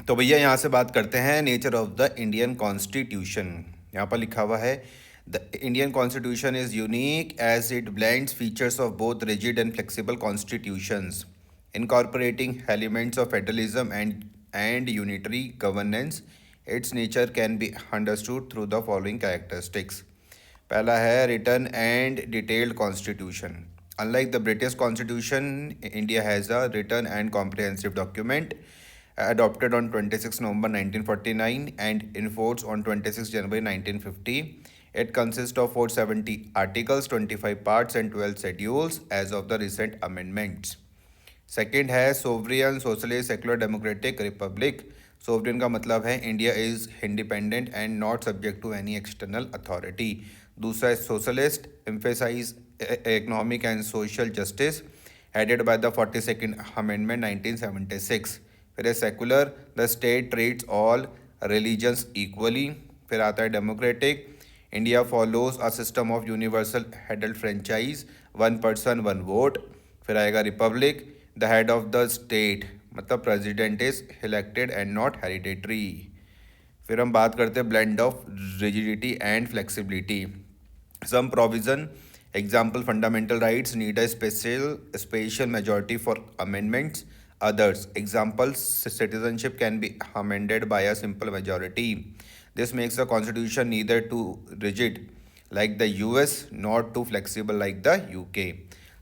तो भैया यहाँ से बात करते हैं nature of the Indian constitution. यहाँ पर लिखा हुआ है the Indian constitution is unique as it blends features of both rigid and flexible constitutions incorporating elements of federalism and unitary governance. Its nature can be understood through the following characteristics. पहला है written and detailed constitution. Unlike the British Constitution, India has a written and comprehensive document adopted on 26 November 1949 and in force on 26 January 1950. It consists of 470 articles, 25 parts and 12 schedules as of the recent amendments. Second है sovereign socialist secular democratic republic. Sovereign का मतलब है India is independent and not subject to any external authority. दूसरा है socialist, emphasise economic and social justice, headed by the 42nd amendment 1976। फिर है secular, the state treats all religions equally. फिर आता है democratic, India follows a system of universal adult franchise, one person one vote. फिर आएगा republic, the head of the state मतलब president is elected and not hereditary. फिर हम बात करते हैं blend of rigidity and flexibility. Some provision example fundamental rights need a special majority for amendments. Others example citizenship can be amended by a simple majority. This makes the constitution neither too rigid like the US not too flexible like the UK.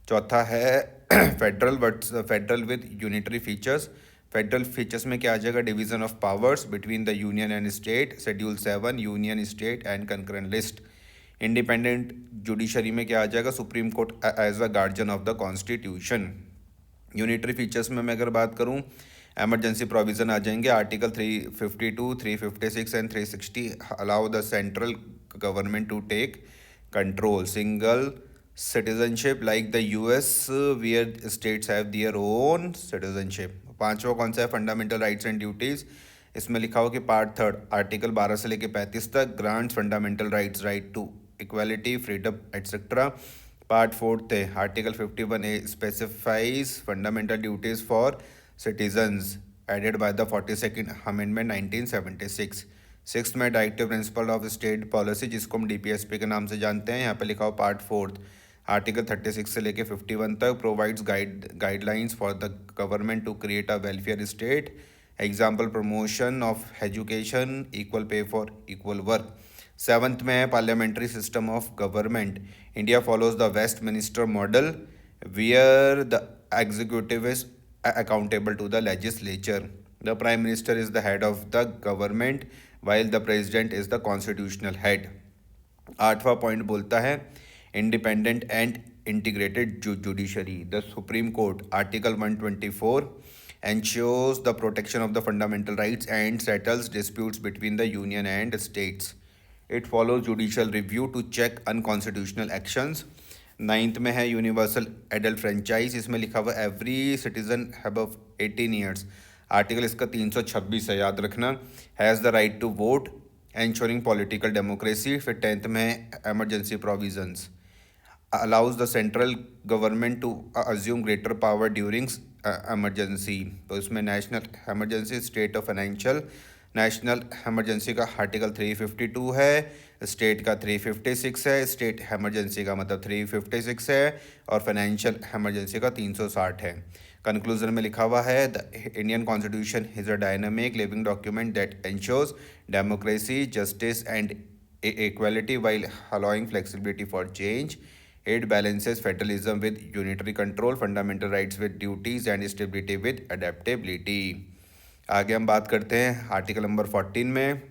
चौथा है federal with unitary features. Federal features में क्या आ जाएगा? Division of powers between the union and state, schedule 7, union state and concurrent list. Independent judiciary में क्या आ जाएगा? Supreme court as a guardian of the constitution. Unitary features में मैं अगर बात करूं, एमरजेंसी प्रोविजन आ जाएंगे। Article 352, 356 and 360 allow the central government to take control. Single citizenship like the US where states have their own citizenship. पांचवा कौन सा है? Fundamental rights and duties. इसमें लिखा हुआ कि पार्ट 3 आर्टिकल 12 से लेकर 35 तक grants fundamental rights, right to equality, freedom etcetera. Part 4 है article 51A specifies fundamental duties for citizens added by the 42nd amendment 1976। Six में directive principle of state policy जिसको हम डीपीएसपी के नाम से जानते हैं, यहाँ पे लिखा हुआ पार्ट 4 आर्टिकल 36 से लेके 51 तक provides guidelines for the government to create a welfare state. Example promotion of education, equal pay for equal work. Seventh में है parliamentary system of government. India follows the Westminster model where the executive is accountable to the legislature. The prime minister is the head of the government while the president is the constitutional head. आठवां point बोलता है independent and integrated judiciary. The supreme court article 124 ensures the protection of the fundamental rights and settles disputes between the union and states. It follows judicial review to check unconstitutional actions. Ninth में है universal adult franchise. इसमें लिखा हुआ every citizen above 18 years, article इसका 326 है, याद रखना, has the right to vote ensuring political democracy. फिर 10th में है emergency provisions allows the central government to assume greater power during emergency. तो इसमें national emergency, state of financial national emergency का आर्टिकल 352 है, स्टेट का 356 है। स्टेट एमरजेंसी का मतलब 356 है और फाइनेंशियल एमरजेंसी का 360 है। कंक्लूजन में लिखा हुआ है the Indian constitution is a dynamic living document that ensures democracy, justice and equality while allowing flexibility for change. It balances federalism with unitary control, fundamental rights with duties and stability with adaptability. आगे हम बात करते हैं article number 14 में।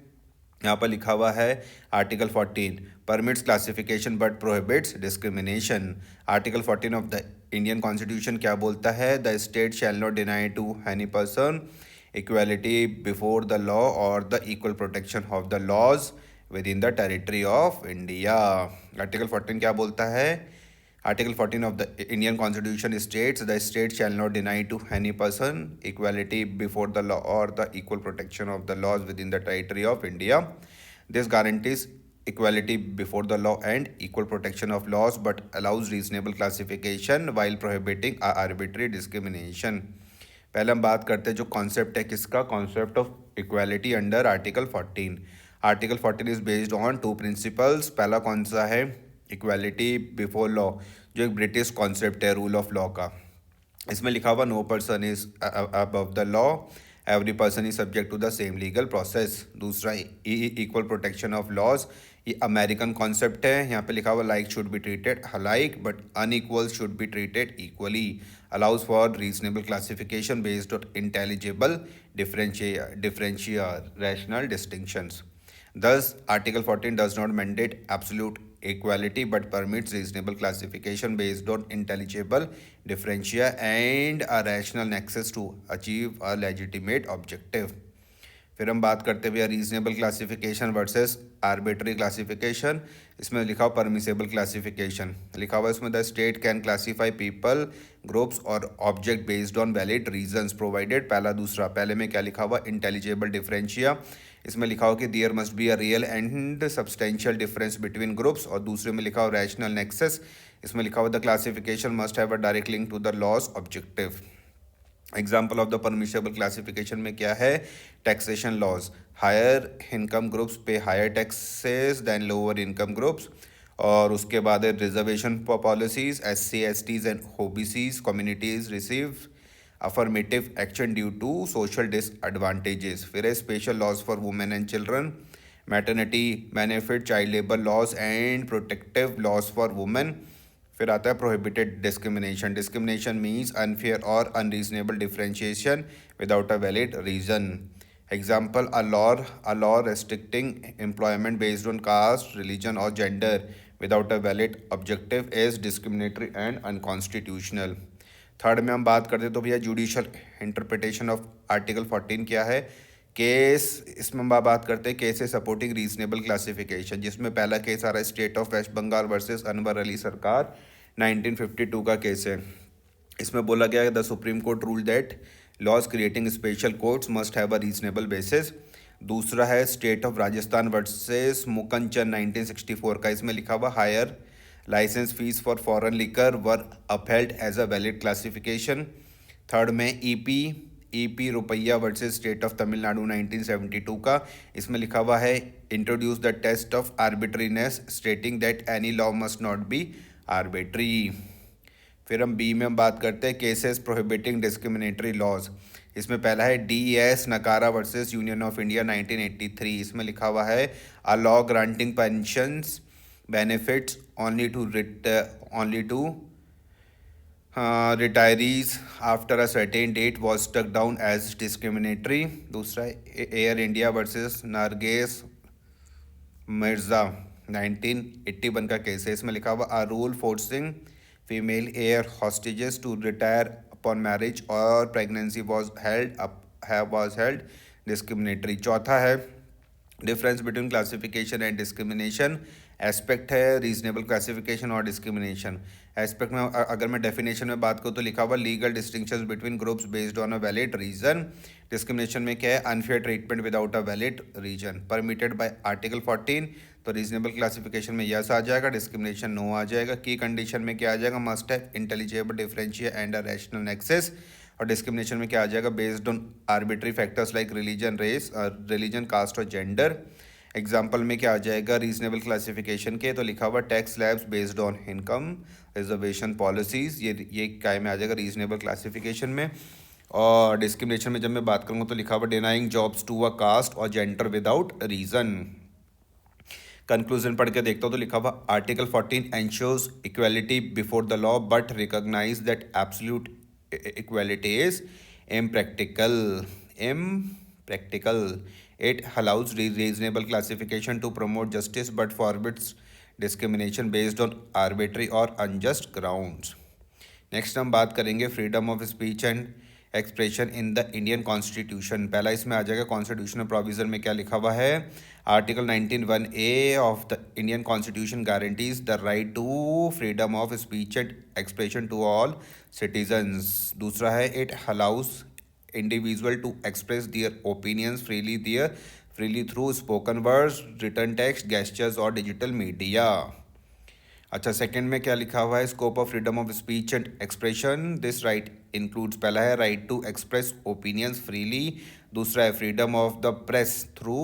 यहाँ पर लिखा हुआ है article 14 permits classification but prohibits discrimination. Article 14 of the Indian constitution क्या बोलता है? The state shall not deny to any person equality before the law और the equal protection of the laws within the territory of India. Article 14 क्या बोलता है? Article 14 of the Indian Constitution states the state shall not deny to any person equality before the law or the equal protection of the laws within the territory of India. This guarantees equality before the law and equal protection of laws but allows reasonable classification while prohibiting arbitrary discrimination. पहले हम बात करते हैं जो concept है किसका, concept of equality under article 14। Article 14 is based on two principles. पहला कौन सा है, इक्वालिटी बिफोर लॉ, जो एक ब्रिटिश कॉन्सेप्ट है रूल ऑफ लॉ का। इसमें लिखा हुआ no person is above the law, every person is subject to the same legal process. दूसरा इक्वल प्रोटेक्शन ऑफ लॉज, ये अमेरिकन कॉन्सेप्ट है। यहाँ पे लिखा हुआ like should be treated alike but unequal should be treated equally, allows for reasonable classification based on intelligible differential rational distinctions. Thus, Article 14 does not mandate absolute equality but permits reasonable classification based on intelligible differentia and a rational nexus to achieve a legitimate objective. फिर हम बात करते हुए reasonable classification versus arbitrary classification. इसमें लिखा हुआ permissible classification, लिखा हुआ इसमें the state can classify people groups और object based on valid reasons provided. पहला दूसरा, पहले में क्या लिखा हुआ, इंटेलिजिबल डिफरेंशिया, इसमें लिखा हुआ कि there must be a real and substantial difference between groups. और दूसरे में लिखा हुआ रैशनल नेक्सस, इसमें लिखा हुआ the classification must have a direct link to the law's objective. Example of the permissible classification में क्या है, taxation laws, higher income groups pay higher taxes than lower income groups. और उसके बाद है reservation policies, SC STs and OBCs communities receive affirmative action due to social disadvantages. फिर है special laws for women and children, maternity benefit, child labour laws and protective laws for women. फिर आता है prohibited discrimination, discrimination means unfair और unreasonable differentiation without a valid reason. Example, a law restricting employment based on caste, religion और gender without a valid objective is discriminatory and unconstitutional. Third में हम बात करते हैं तो भैया जुडिशल इंटरप्रिटेशन ऑफ आर्टिकल 14 क्या है, केस। इसमें हम बात करते हैं केस सपोर्टिंग रीजनेबल क्लासिफिकेशन, जिसमें पहला केस आ रहा है state of West Bengal versus Anwar Ali Sarkar, 1952 का केस है। इसमें बोला गया है the supreme court rule that laws creating special courts must have a reasonable basis. दूसरा है state of Rajasthan versus Mukanchan 1964 का, इसमें लिखा हुआ higher license fees for foreign liquor were upheld as a valid classification. Third में EP Royappa versus state of Tamil Nadu 1972 का, इसमें लिखा हुआ है introduce the test of arbitrariness stating that any law must not be arbitrary. फिर हम बी में हम बात करते हैं केसेस प्रोहिबिटिंग डिस्क्रिमिनेटरी लॉज। इसमें पहला है DS नकारा वर्सेस यूनियन ऑफ इंडिया 1983, इसमें लिखा हुआ है a law granting pensions benefits only to retirees after a certain date was struck down as discriminatory. दूसरा Air India versus Nargesh Meerza 1981 का केस है, इसमें लिखा हुआ a rule forcing female air hostesses to retire upon marriage और pregnancy was held discriminatory. चौथा है difference between classification and discrimination, aspect है रीजनेबल क्लासिफिकेशन और डिस्क्रिमिनेशन। एस्पेक्ट में अगर मैं डेफिनेशन में बात करूँ तो लिखा हुआ legal distinctions between groups based on a valid reason. Discrimination में क्या है, unfair treatment without a valid reason permitted by article 14। तो रीजनेबल क्लासिफिकेशन में यस आ जाएगा, डिस्क्रिमिनेशन नो आ जाएगा। की कंडीशन में क्या आ जाएगा, must have intelligible differentia and a rational nexus. और डिस्क्रिमिनेशन में क्या आ जाएगा, based on arbitrary factors like religion caste और जेंडर। एग्जाम्पल में क्या आ जाएगा रीजनेबल क्लासिफिकेशन के, तो लिखा हुआ tax slabs based on income, reservation policies, ये काय में आ जाएगा रीजनेबल क्लासिफिकेशन में। और डिस्क्रिमिनेशन में जब मैं बात करूँगा तो लिखा हुआ denying jobs to a caste और जेंडर विदाउट रीजन। कंक्लूजन पढ़ के देखता हूँ तो लिखा हुआ article 14 ensures equality before the law but recognize that absolute equality is impractical. It allows reasonable classification to promote justice but forbids discrimination based on arbitrary or unjust grounds. Next हम बात करेंगे freedom of speech and expression in the Indian constitution. पहला इसमें आ जाएगा constitutional provision में क्या लिखा हुआ है, article 19(1)(a) of the Indian constitution guarantees the right to freedom of speech and expression to all citizens. दूसरा है it allows individual to express their opinions freely through spoken words, written text, gestures और digital media. अच्छा, second में क्या लिखा हुआ है, scope of freedom of speech and expression, this right includes, पहला है right to express opinions freely, दूसरा है freedom of the press through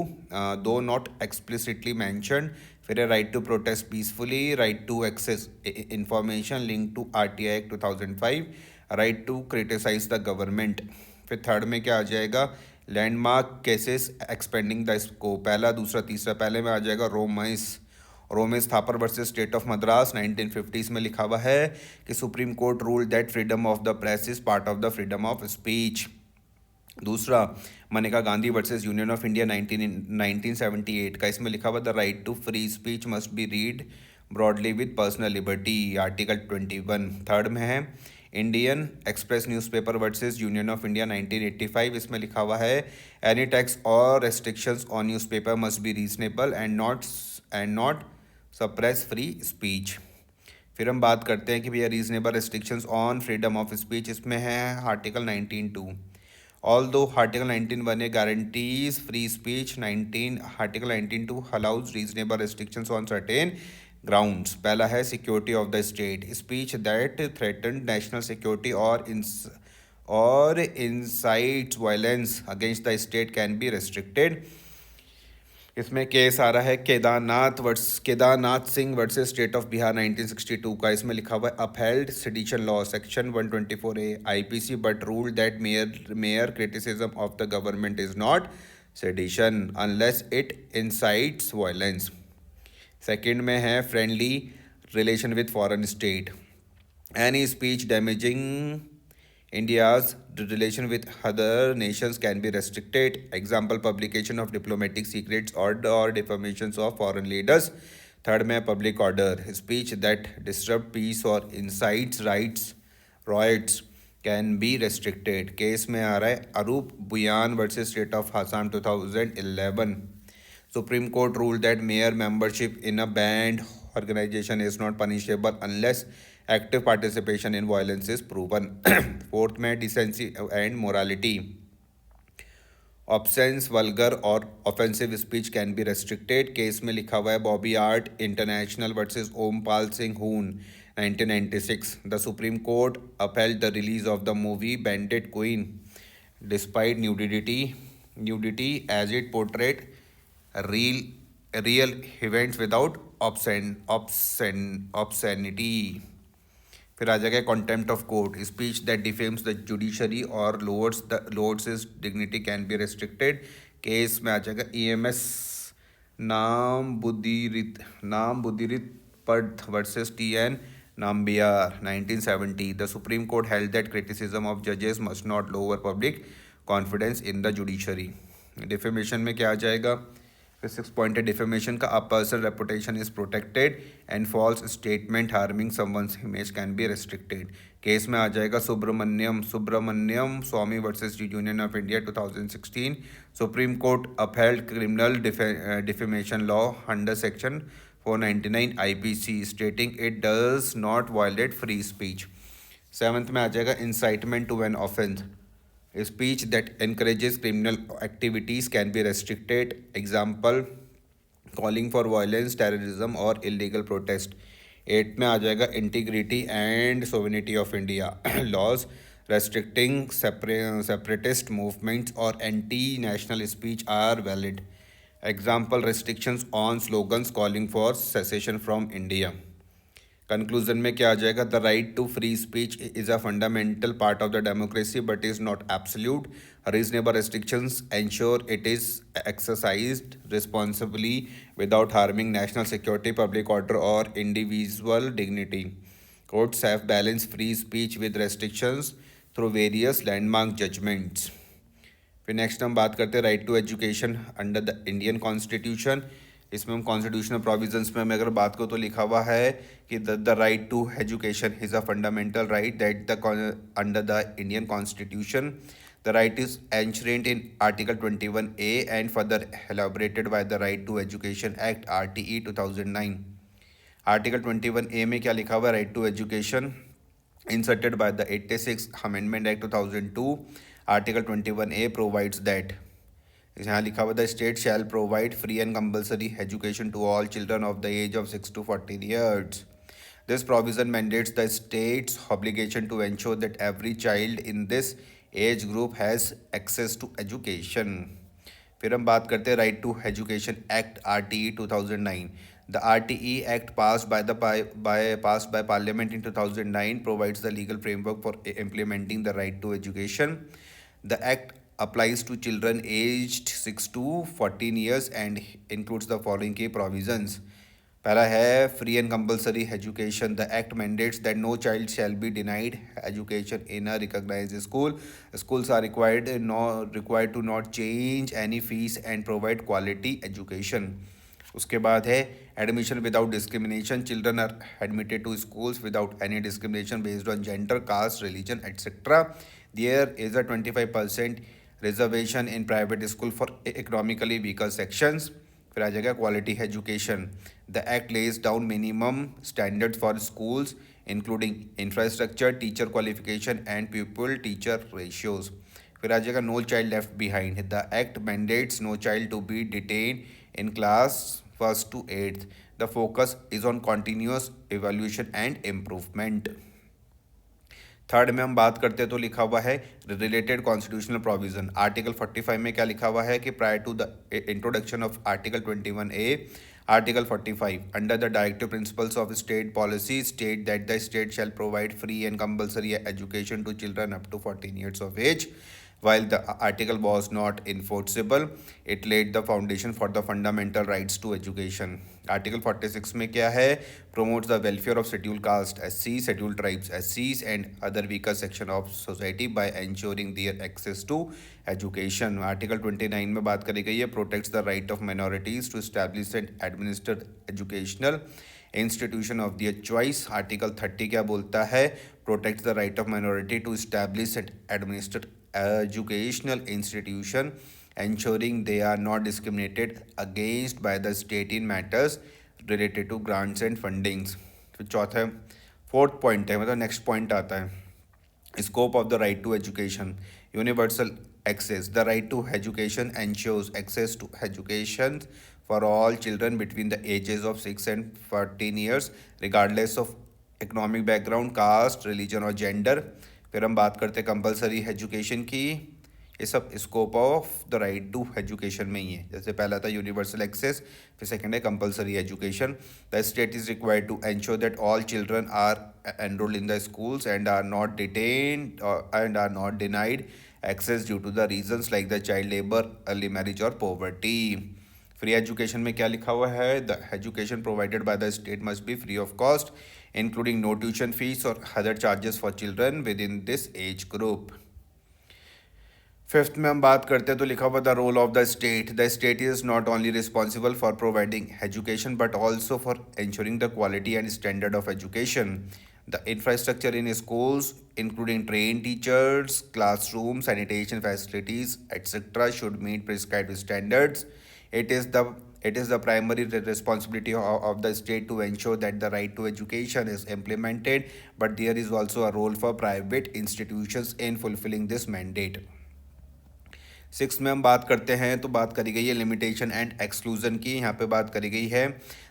though not explicitly mentioned, फिर है right to protest peacefully, right to access information link to RTI act 2005, right to criticize the government. फिर third में क्या आ जाएगा, landmark cases expanding the scope, पहला दूसरा तीसरा। पहले में आ जाएगा Romesh Thapar versus state of Madras 1950s में लिखा हुआ है कि supreme court rule that freedom of the press is part of the freedom of speech. दूसरा Maneka Gandhi versus union of India 1978 का, इसमें लिखा हुआ the right to free speech must be read broadly with personal liberty, article 21। Third में है Indian express newspaper versus union of India 1985, इसमें लिखा हुआ है एनी टैक्स और restrictions on newspaper must be reasonable and not suppress free speech. फिर हम बात करते हैं कि भैया reasonable restrictions on freedom of speech, इसमें है article 19(2). Although article 19(1) guarantees free speech, 19 article 19(2) allows reasonable restrictions on certain grounds. पहला है security of the state, speech that threaten national security और incites violence against the state can be restricted. इसमें case आ रहा है Kedarnath Singh versus state of Bihar 1962 का, इसमें लिखा हुआ है upheld sedition law section 124A IPC but rule that mere criticism of the government is not sedition unless it insights violence. Second में है friendly relation with foreign state, any speech damaging India's relation with other nations can be restricted. Example, publication of diplomatic secrets or defamations of foreign leaders. Third में public order, speech that disrupt peace or incites riots can be restricted. Case में आ रहा है Arup Bhuyan versus state of Assam 2011. Supreme Court ruled that mere membership in a banned organization is not punishable unless active participation in violence is proven. Fourth में decency and morality, obscene vulgar और offensive speech can be restricted. Case में लिखा हुआ है Bobby Art International versus Ompal Singh Hoon 1996। The supreme court upheld the release of the movie Bandit Queen despite nudity as it portrayed real events without obscenity. फिर आ जाएगा contempt of court, speech that defames the judiciary और lowers its dignity can be restricted. Case में आ जाएगा EMS नाम बुद्धिरित Perth versus TN Nambiar 1970। The supreme Court held that criticism of जजेस must not lower public confidence in the judiciary. Defamation में क्या आ जाएगा, फिर 6 पॉइंट है डिफेमेशन का, a person reputation is protected and false statement harming someone's image can be restricted. Case में आ जाएगा Subramanian Swamy versus union of India 2016। Supreme court upheld criminal defamation law under section 499 IPC stating it does not violate free speech. 7th में आ जाएगा incitement to an offence, speech that encourages criminal activities can be restricted. Example, calling for violence, terrorism or illegal protest. 8 में आ जाएगा integrity and sovereignty of India laws restricting separatist movements or anti-national speech are valid. Example, restrictions on slogans calling for secession from India. Conclusion में क्या आ जाएगा, the right to free speech is a fundamental part of the democracy but is not absolute. Reasonable restrictions ensure it is exercised responsibly without harming national security, public order or individual dignity. Courts have balanced free speech with restrictions through various landmark judgments. फिर next हम बात करते हैं right to education under the Indian constitution. इसमें हम constitutional provisions में मैं अगर बात करूँ तो लिखा हुआ है कि the right to education is a fundamental right that the under the Indian constitution the right is enshrined in article 21A and further elaborated by the right to education act RTE 2009। Article 21A में क्या लिखा हुआ है, right to education inserted by the 86 amendment act 2002। Article 21A provides that, यहाँ लिखा हुआ the state shall provide free and compulsory education to all children of the age of 6 to 14 years। This provision mandates the state's obligation to ensure that every child in this age group has access to education. फिर हम बात करते हैं right to education act RTE 2009. The RTE Act passed by Parliament in 2009 provides the legal framework for implementing the right to education. The act applies to children aged 6 to 14 years and includes the following key provisions. पहला है free and compulsory education. The act mandates that no child shall be denied education in a recognised school. Schools are required to not change any fees and provide quality education. उसके बाद है admission without discrimination. Children are admitted to schools without any discrimination based on gender, caste, religion etcetera. There is a 25% reservation in private school for economically weaker sections. फिर आ जाएगा quality education. The act lays down minimum standards for schools including infrastructure, teacher qualification and pupil teacher ratios. फिर आ जाएगा no child left behind. The act mandates no child to be detain in class first to eighth. The focus is on continuous evaluation and improvement. Third में हम बात करते हैं तो लिखा हुआ है रिलेटेड कॉन्स्टिट्यूशनल प्रोविजन. आर्टिकल 45 में क्या लिखा हुआ है कि prior to the introduction of article 21A, article 45 under the directive principles of state policy state that the state shall provide free and compulsory education to children up to 14 years of age. While the article was not enforceable, it laid the foundation for the fundamental rights to education. Article 46 में क्या है? Promotes the welfare of scheduled caste, SCs, scheduled tribes, SCs and other weaker section of society by ensuring their access to education. Article 29 में बात करी गई है protects the right of minorities to establish and administer educational institution of their choice. Article 30 क्या बोलता है? Protects the right of minority to establish and administer educational institution, ensuring they are not discriminated against by the state in matters related to grants and fundings. फिर चौथा है fourth point है मतलब next point आता है scope of the right to education. Universal access. The right to education ensures access to education for all children between the ages of 6 and 14 years, regardless of economic background, caste, religion और gender. फिर हम बात करते हैं compulsory education की. ये सब scope of the right to education में ही है. जैसे पहला था यूनिवर्सल एक्सेस, फिर सेकंड है compulsory education. The state is required to ensure that all children are enrolled in the schools and are not detained and are not denied access due to the reasons like the child labour, early marriage और poverty. Free education में क्या लिखा हुआ है? The education provided by the state must be free of cost, including no tuition fees or other charges for children within this age group. Fifth में हम बात करते हैं तो लिखा हुआ the role of the state. The state is not only responsible for providing education but also for ensuring the quality and standard of education. The infrastructure in schools, including trained teachers, classrooms, sanitation facilities, etc., should meet prescribed standards. It is the primary responsibility of the state to ensure that the right to education is implemented, but there is also a role for private institutions in fulfilling this mandate. Six में हम बात करते हैं तो बात करी गई है लिमिटेशन एंड एक्सक्लूजन की. यहाँ पे बात करी गई है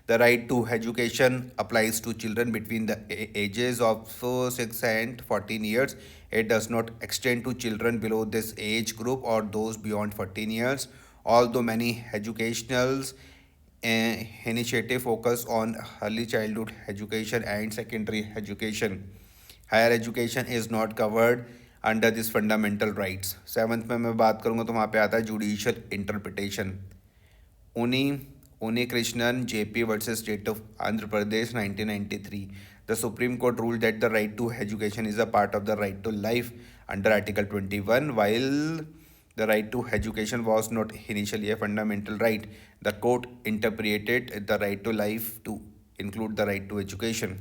the right to education applies to children between the ages of 6 and 14 years. It does not extend to children below this age group or those beyond 14 years. Although many educational initiatives focus on early childhood education and secondary education, higher education is not covered under this fundamental rights. Seventh में मैं बात करूँगा तो वहाँ पे आता है judicial interpretation. Unni Krishnan JP versus state of Andhra Pradesh 1993. The supreme court rule that the right to education is a part of the right to life under article 21. While the right to education was not initially a fundamental right, the court interpreted the right to life to include the right to education.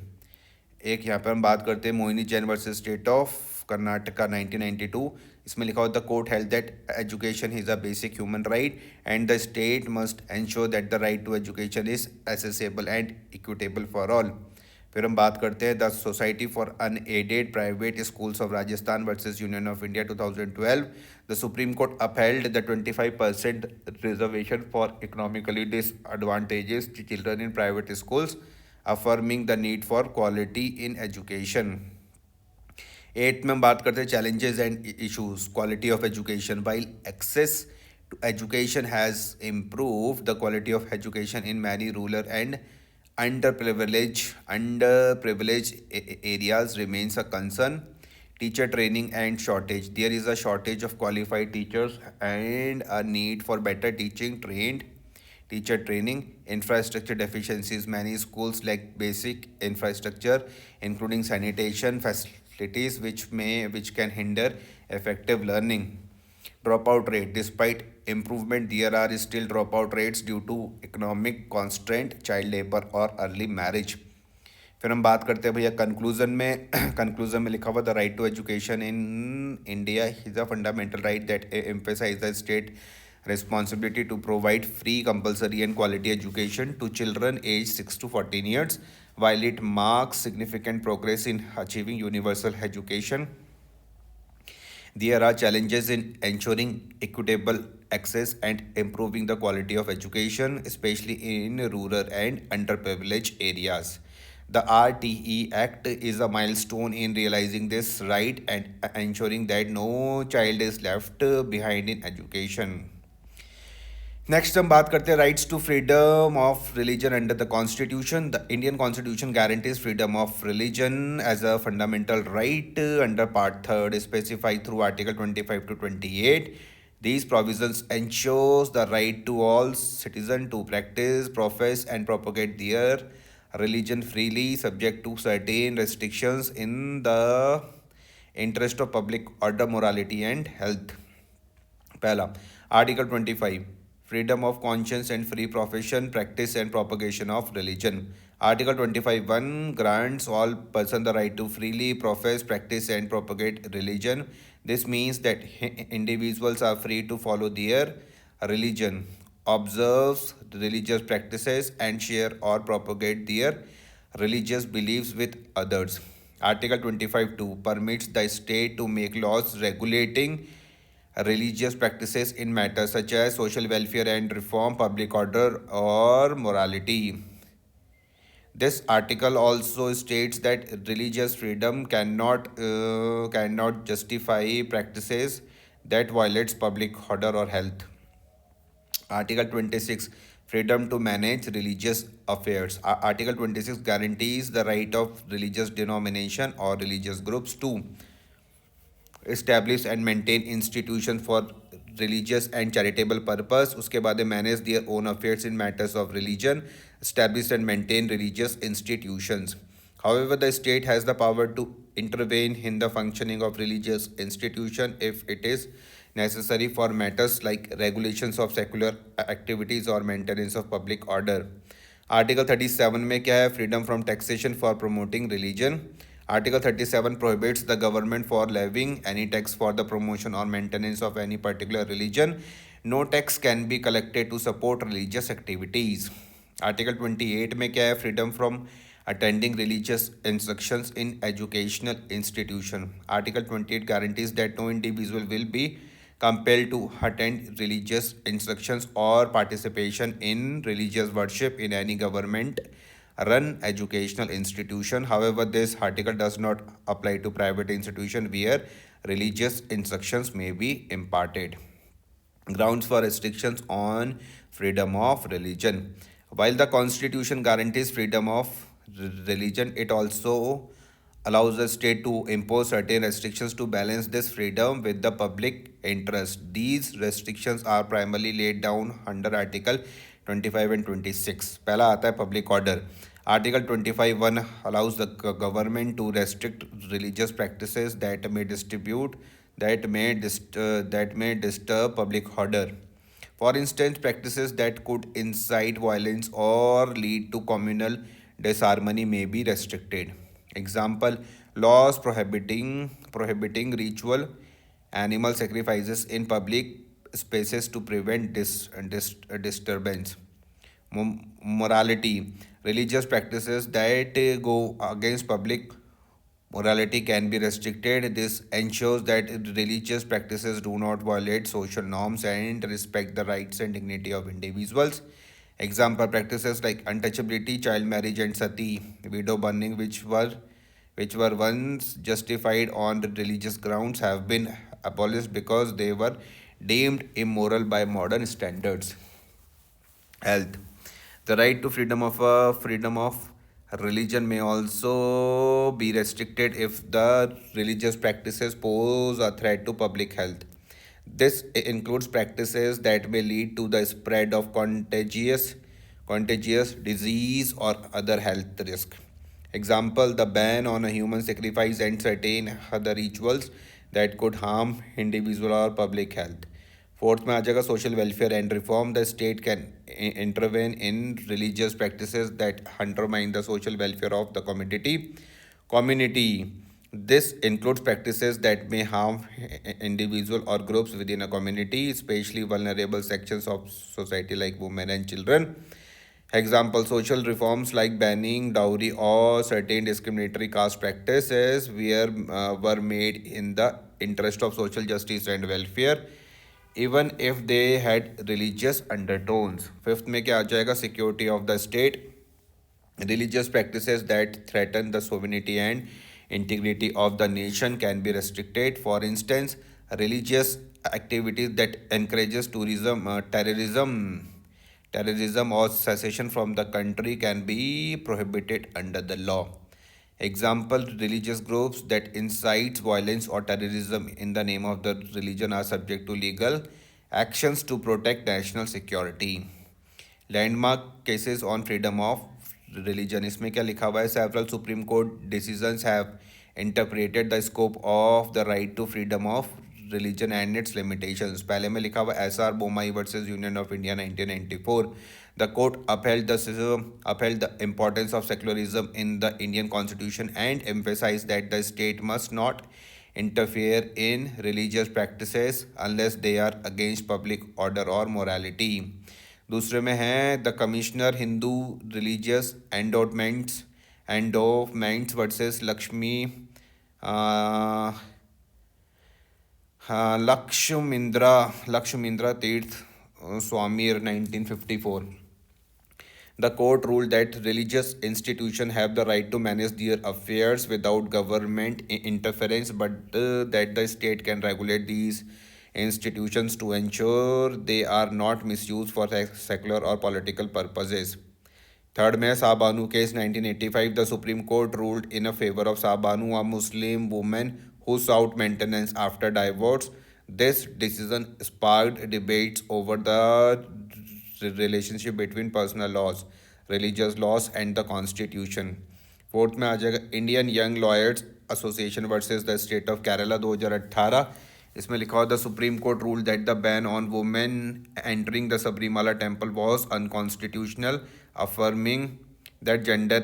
एक यहाँ पर हम बात करते हैं Mohini Jain versus state of Karnataka 1992. इसमें लिखा हुआ the court held that education is a basic human right and the state must ensure that the right to education is accessible and equitable for all. फिर हम बात करते हैं the society for unaided private schools of Rajasthan versus union of India 2012. The supreme court upheld the 25% reservation for economically disadvantages children in private schools affirming the need for quality in education. 8 में हम बात करते हैं challenges and issues. Quality of education. While access to education has improved, the quality of education in many rural and underprivileged areas remains a concern. Teacher training and shortage. There is a shortage of qualified teachers and a need for better trained teacher training. Infrastructure deficiencies. Many schools lack basic infrastructure, including sanitation facilities, which can hinder effective learning. Dropout rate. Despite improvement, there are still dropout rates due to economic constraint, child labor और early marriage. फिर हम बात करते हैं भैया conclusion में. Conclusion में लिखा हुआ the right to education in India is a fundamental right that emphasise the state responsibility to provide free, compulsory, and quality education to children aged 6 to 14 years. While it marks significant progress in achieving universal education, there are challenges in ensuring equitable access and improving the quality of education, especially in rural and underprivileged areas. The RTE Act is a milestone in realizing this right and ensuring that no child is left behind in education. Next हम बात करते हैं rights to freedom of religion under the constitution. The Indian constitution guarantees freedom of religion as a fundamental right under part third specified through article 25 to 28. These provisions ensures the right to all citizens to practice, profess, and propagate their religion freely, subject to certain restrictions in the interest of public order, morality, and health. पहला article 25 freedom of conscience and free profession, practice, and propagation of religion. Article 25(1) grants all persons the right to freely profess, practice, and propagate religion. This means that individuals are free to follow their religion, observe religious practices, and share or propagate their religious beliefs with others. Article 25(2) permits the state to make laws regulating religious practices in matters such as social welfare and reform, public order, or morality. This article also states that religious freedom cannot justify practices that violates public order or health. Article 26 freedom to manage religious affairs. Article 26 guarantees the right of religious denomination or religious groups to establish and maintain institutions for religious and charitable purpose. उसके बाद है manage their own affairs in matters of religion, establish and maintain religious institutions. However, the state has the power to intervene in the functioning of religious institution if it is necessary for matters like regulations of secular activities or maintenance of public order. Article 37 में क्या है? Freedom from taxation for promoting religion. Article 37 prohibits the government for levying any tax for the promotion or maintenance of any particular religion. No tax can be collected to support religious activities. Article 28 में क्या है? Freedom from attending religious instructions in educational institution. Article 28 guarantees that no individual will be compelled to attend religious instructions or participation in religious worship in any government run educational institution. However, this article does not apply to private institution where religious instructions may be imparted. Grounds for restrictions on freedom of religion. While the constitution guarantees freedom of religion, it also allows the state to impose certain restrictions to balance this freedom with the public interest. These restrictions are primarily laid down under Article 25 and 26. पहला आता है public order. Article 25(1) allows the government to restrict religious practices that may disturb public order. For instance, practices that could incite violence or lead to communal disharmony may be restricted. Example: laws prohibiting ritual animal sacrifices in public spaces to prevent disturbance. Morality: religious practices that go against public morality can be restricted. This ensures that religious practices do not violate social norms and respect the rights and dignity of individuals. Example practices like untouchability, child marriage, and sati, widow burning, which were once justified on the religious grounds, have been abolished because they were deemed immoral by modern standards. Health. The right to freedom of religion may also be restricted if the religious practices pose a threat to public health. This includes practices that may lead to the spread of contagious disease or other health risk. Example, the ban on a human sacrifice and certain other rituals that could harm individual or public health. Fourth में आ जाएगा social welfare and reform the state can intervene in religious practices that undermine the social welfare of the community. This includes practices that may harm individual or groups within a community, especially vulnerable sections of society like women and children. Example, social reforms like banning dowry or certain discriminatory caste practices were made in the interest of social justice and welfare, even if they had religious undertones. Fifth में क्या आ जाएगा? Security of the state. Religious practices that threaten the sovereignty and integrity of the nation can be restricted. For instance, religious activities that encourages terrorism or secession from the country can be prohibited under the law. Example, religious groups that incite violence or terrorism in the name of the religion are subject to legal actions to protect national security. Landmark cases on freedom of religion, इसमें क्या लिखा हुआ है? Several supreme court decisions have interpreted the scope of the right to freedom of religion and its limitations. पहले में लिखा हुआ S R Bommai versus union of India 1994. The court upheld the importance of secularism in the Indian constitution and emphasized that the state must not interfere in religious practices unless they are against public order or morality. दूसरे में है the commissioner Hindu religious endowments versus Lakshmindra Thirtha Swami 1954. The court ruled that religious institutions have the right to manage their affairs without government interference, but that the state can regulate these institutions to ensure they are not misused for secular or political purposes. Third में Sabanu case 1985, the Supreme Court ruled in a favor of Sabanu, a Muslim woman who sought maintenance after divorce. This decision sparked debates over the relationship between personal laws, religious laws and the constitution. Fourth में आ जाएगा Indian young lawyers association versus the state of Kerala 2018. इसमें लिखा हुआ the supreme court rule that the ban on women entering the Sabarimala temple was unconstitutional, affirming that gender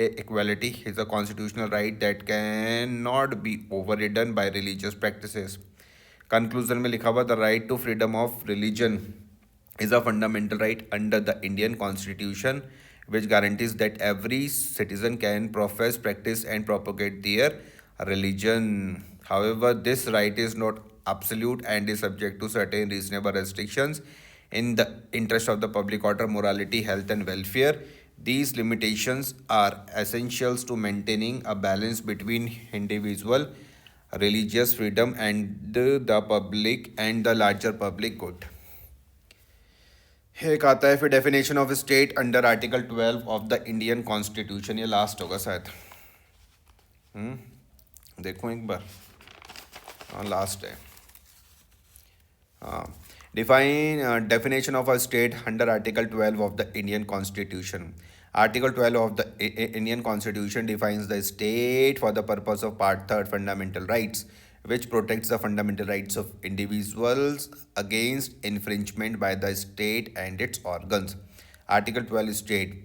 equality is a constitutional right that cannot be overridden by religious practices. Conclusion में लिखा हुआ the right to freedom of religion is a fundamental right under the Indian Constitution, which guarantees that every citizen can profess, practice, and propagate their religion. However, this right is not absolute and is subject to certain reasonable restrictions in the interest of the public order, morality, health, and welfare. These limitations are essentials to maintaining a balance between individual religious freedom and the public and the larger public good. एक आता है फिर definition of state under article 12 of the Indian constitution. ये last होगा शायद. देखो एक बार. हाँ लास्ट है. हाँ. Definition of a state under Article 12 of the Indian Constitution. Article 12 of the Indian Constitution defines the state for the purpose of Part 3 Fundamental Rights, which protects the fundamental rights of individuals against infringement by the state and its organs. Article 12 states,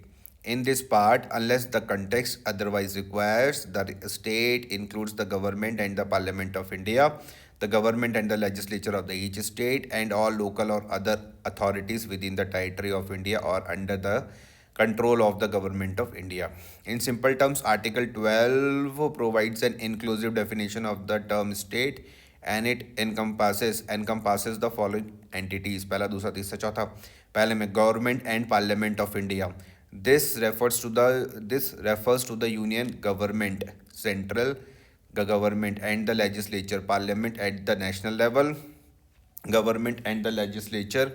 in this part, unless the context otherwise requires, the state includes the government and the Parliament of India, the government and the legislature of the each state, and all local or other authorities within the territory of India or under the control of the government of India. In simple terms, Article 12 provides an inclusive definition of the term state and it encompasses the following entities. पहला, दूसरा, तीसरा, चौथा. पहले में government and parliament of India. This refers to the union government, central government, and the legislature. Parliament at the national level, government and the legislature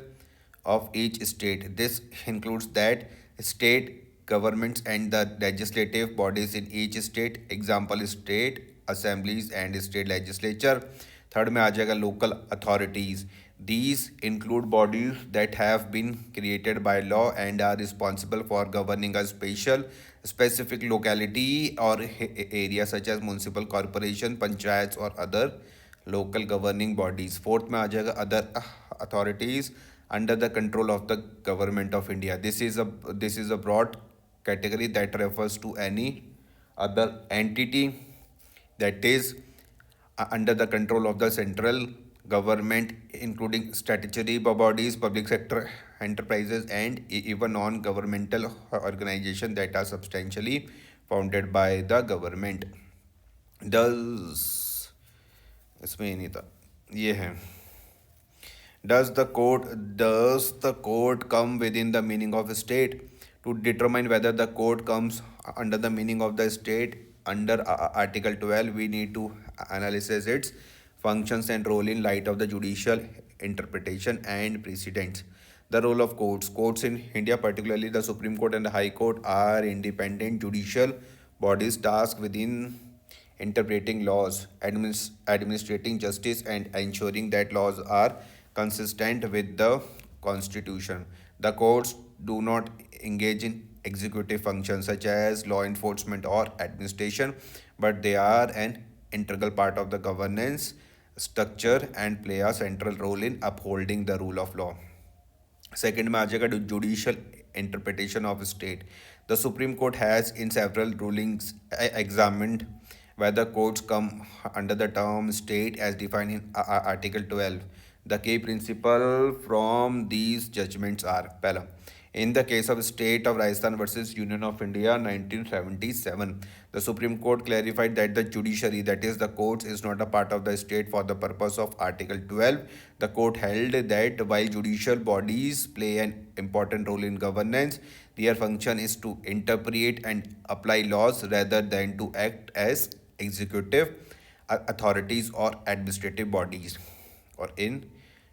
of each state. This includes that state governments and the legislative bodies in each state. Example, state assemblies and state legislature. Third में आ जाएगा local authorities. These include bodies that have been created by law and are responsible for governing a specific locality or area, such as municipal corporation, panchayats or other local governing bodies. Fourth में आ जाएगा other authorities under the control of the government of India. This is a broad category that refers to any other entity that is under the control of the central government, including statutory bodies, public sector enterprises, and even non-governmental organizations that are substantially founded by the government. Does इसमें ये नहीं था, ये है. Does the code come within the meaning of a state? To determine whether the code comes under the meaning of the state under Article 12, we need to analyze its functions and role in light of the judicial interpretation and precedents. The role of courts. Courts in India, particularly the Supreme Court and the High Court, are independent judicial bodies tasked within interpreting laws, administrating justice, and ensuring that laws are consistent with the Constitution. The courts do not engage in executive functions such as law enforcement or administration, but they are an integral part of the governance structure and play a central role in upholding the rule of law. Second में आ जाएगा judicial interpretation of state. The Supreme Court has in several rulings examined whether courts come under the term state as defined in Article 12. The key principle from these judgments are: पहला, in the case of State of Rajasthan versus Union of India 1977, the Supreme Court clarified that the judiciary, that is the courts, is not a part of the state for the purpose of Article 12. The court held that while judicial bodies play an important role in governance, their function is to interpret and apply laws rather than to act as executive authorities or administrative bodies. और इन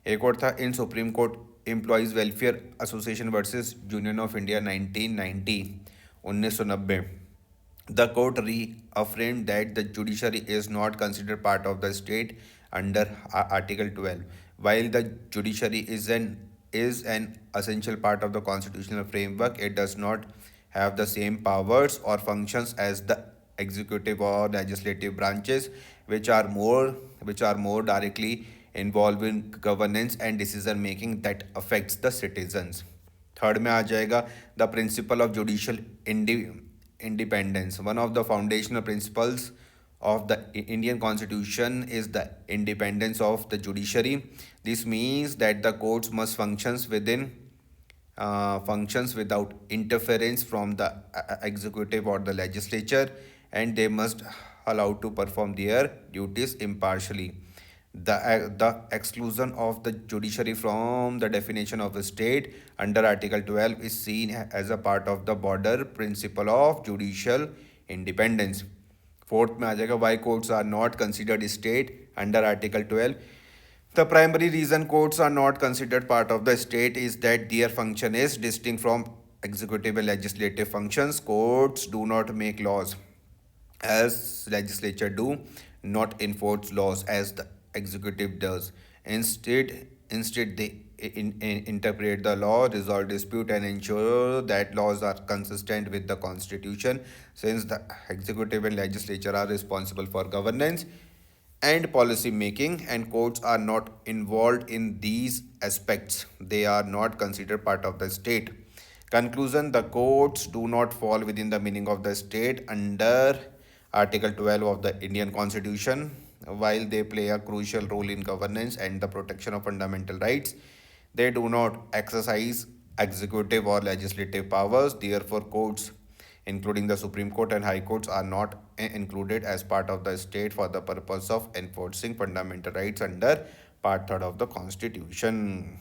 एक और था, in supreme court employees welfare association versus union of India 1990. The court reaffirmed that the judiciary is not considered part of the state under Article 12. While the judiciary is an essential part of the constitutional framework, it does not have the same powers or functions as the executive or legislative branches, which are more directly involved in governance and decision making that affects the citizens. Third में आ जाएगा the principle of judicial independence. One of the foundational principles of the Indian Constitution is the independence of the judiciary. This means that the courts must functions without interference from the executive or the legislature, and they must allowed to perform their duties impartially. The exclusion of the judiciary from the definition of a state under Article 12 is seen as a part of the broader principle of judicial independence. Fourth में आ जाएगा why courts are not considered state under Article 12. The primary reason courts are not considered part of the state is that their function is distinct from executive and legislative functions. Courts do not make laws as legislature do, not enforce laws as the executive does. Instead they interpret the law, resolve dispute, and ensure that laws are consistent with the Constitution. Since the executive and legislature are responsible for governance and policy making, and courts are not involved in these aspects, they are not considered part of the state. Conclusion: the courts do not fall within the meaning of the state under Article 12 of the Indian Constitution. While they play a crucial role in governance and the protection of fundamental rights, they do not exercise executive or legislative powers. Therefore, courts including the Supreme Court and High Courts, are not included as part of the state for the purpose of enforcing fundamental rights under Part 3rd of the Constitution.